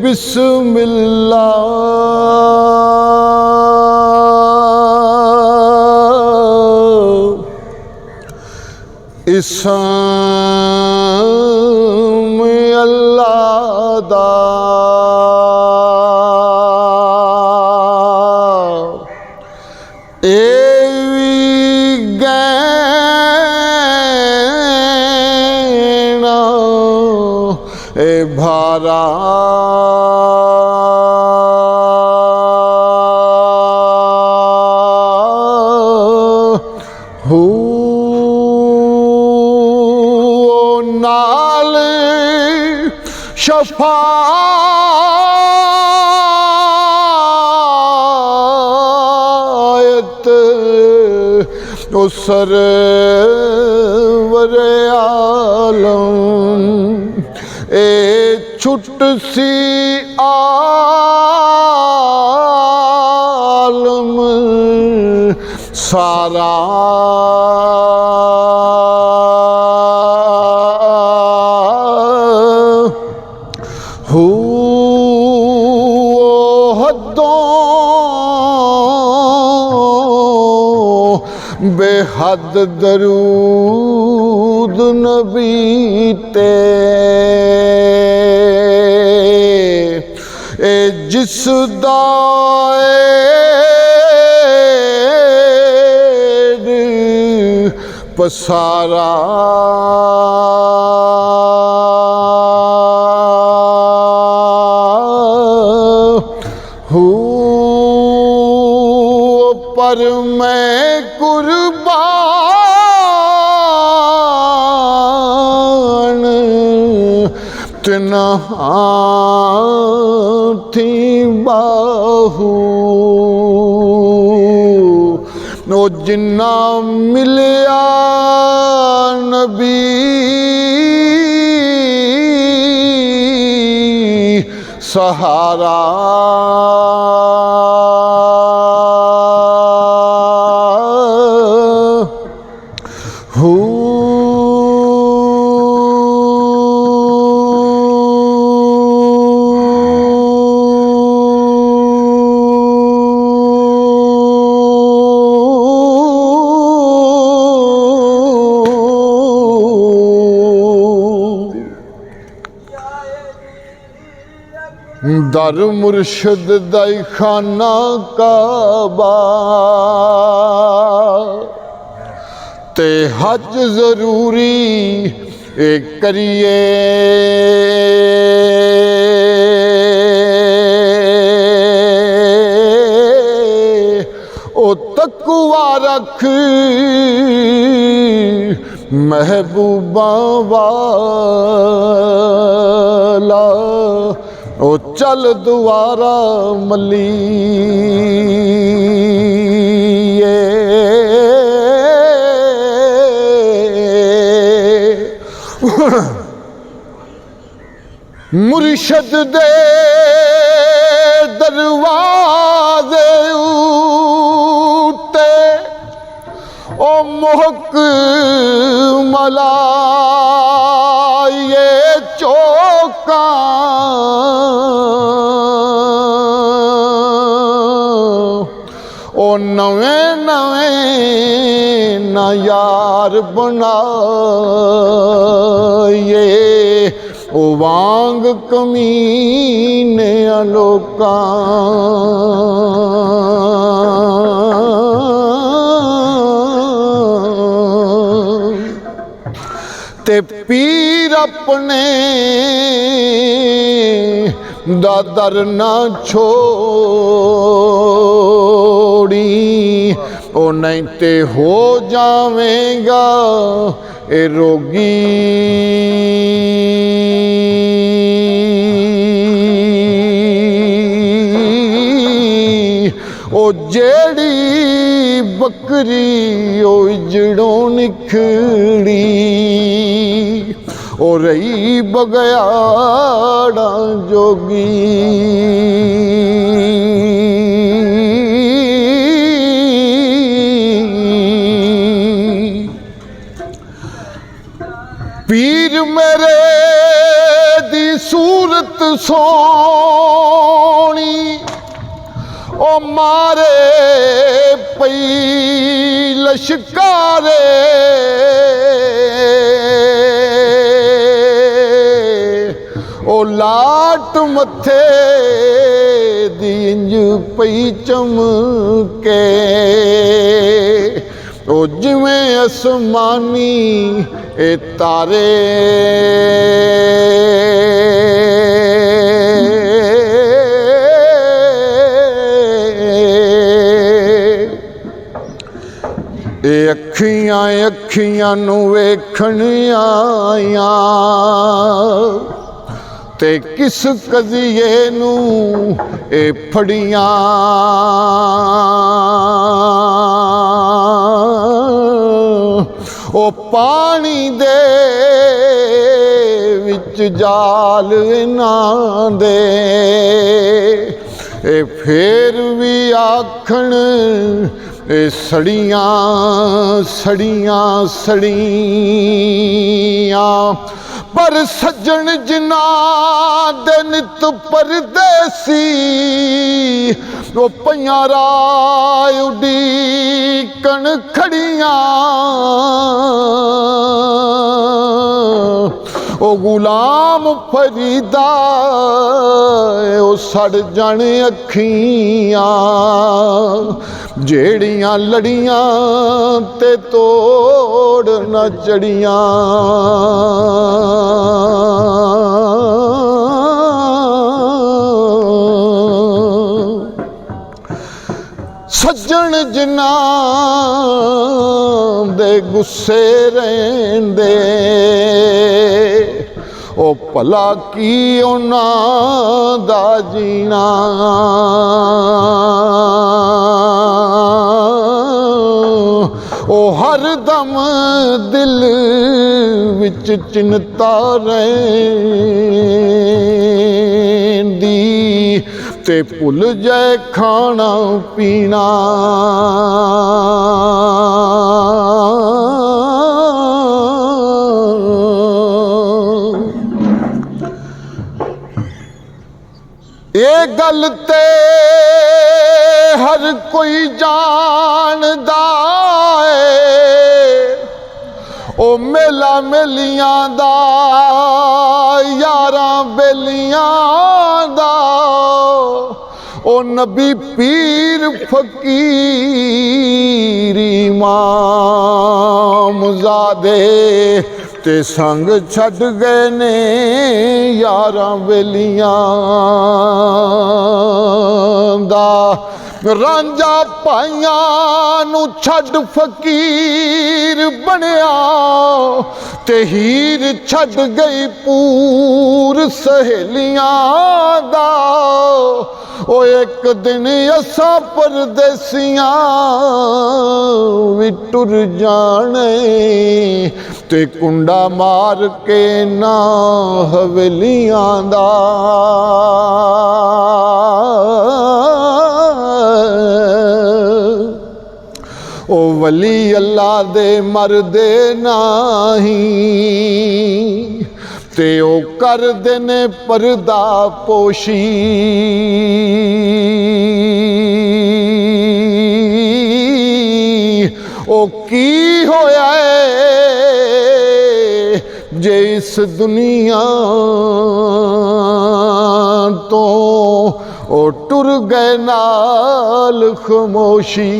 बिस्मिल्लाह इसम अल्लाह दा भारा हो नाल शफायत ओ सरवर आलम ए छुट सी आलम सारा हो हदों बेहद दरूद नबी ते जिस दाएर पसारा हो पर मैं कुर्बान तिन्हा थी बाहू नो जिन्ना मिलिया नबी सहारा हो दर मुर्शद दाई खाना काबा ते हज जरूरी एक करिए ओ तकवा रख महबूबा वाला ओ चल दुआरा मलिए मुर्शद दे दरवाजे उते ओ मोहक मलाए चौका ओ नवे नवे ना यार बनाए ओ वांग कमीने लोका ते पीर अपने दादर ना छोड़ी ओ नहीं ते हो जावेगा ए रोगी ओ जेड़ी बकरी ओ इजड़ों निखड़ी ओ रही बगयाड़ा जोगी पीर मेरे दी सूरत सोनी ओ मारे पई लश्कारे ओ लाट मथे दी इंज पई चमके ओ जिवें आसमानी ए तारे ए अखियां अखियां नू वेखण आया ते किस कज़िए नू ए फड़ियां ओ पानी दे विच जाल इन्हां दे ए फेर भी आखण ए सड़ियां सड़ियां सड़ियां पर सज्जन जिन्ना दे नित परदेसी ओ पइयां राह उडीकण खड़ियां ओ गुलाम फरीदा ओ सड़ जाण अखियां जेड़ियां लड़ियां ते तोड़ न चढ़ियां सज्जन जिन्ना दे गुस्से रहिंदे ओ भला की उन्हां दा जीना ओ हर दम दिल विच चिंता रहिंदी ते भुल जाए खाना पीना ये गल ते हर कोई जानदा है ओ मेला मेलियां दा यारां बेलियां दा ओ नबी पीर फकीर इमामजादे ते संग छड़ गए ने यारां बेलियां दा रांझा भाइयां नू छड़ फकीर बनया ते हीर छड़ गई पूर सहेलियां दा ओ एक दिन असा परदेसियां भी टुर जाने ते कुंडा मार के ना हवेलियां दा ओ वली अल्लाह दे मरदे नहीं ते ओ कर देने पर्दा पोशी ओ की होया जे इस दुनिया तो ओ टुर गए नाल खामोशी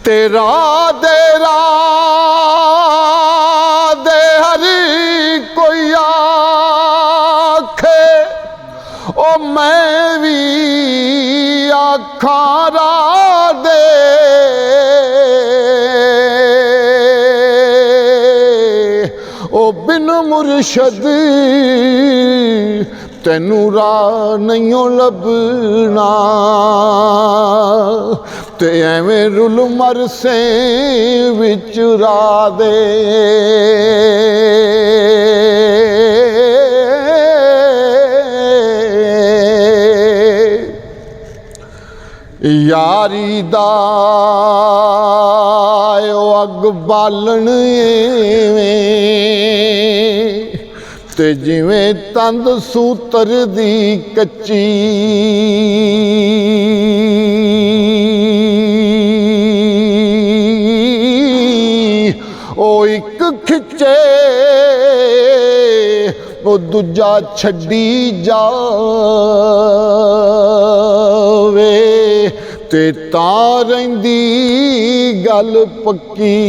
तेरा दे हर कोई आखे ओ मैं भी आखा दे ओ बिन मुर्शद तैनू राह नहीं लभना ते एवें रुल मर से विच राह दे यारी दा ਅੱਗ ਬਾਲਣ ਐਵੇਂ ਤੇ ਜਿਵੇਂ ਤੰਦ ਸੂਤਰ ਦੀ ਕੱਚੀ ਉਹ ਇੱਕ ਖਿੱਚੇ ਉਹ ਦੂਜਾ ਛੱਡੀ ਜਾਵੇ ਤੇ ਤਾਂ ਰਹਿੰਦੀ ਗੱਲ ਪੱਕੀ।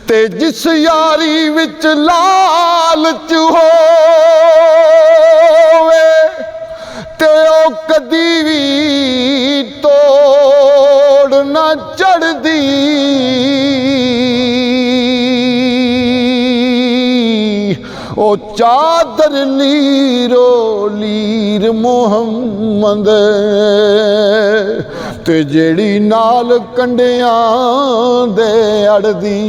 ਤੇ ਜਿਸ ਯਾਰੀ ਵਿੱਚ ਲਾਲਚ ਹੋਵੇ ਤੇ ਉਹ ਕਦੀ ਵੀ ਤੋੜ ਨਾ ਚੜਦੀ। ਉਹ ਚਾਦਰ ਲੀਰੋ ਲੀਰ ਮੁਹੰਮਦ ਤੇ ਜਿਹੜੀ ਨਾਲ ਕੰਡਿਆਂ ਦੇ ਅੜਦੀ।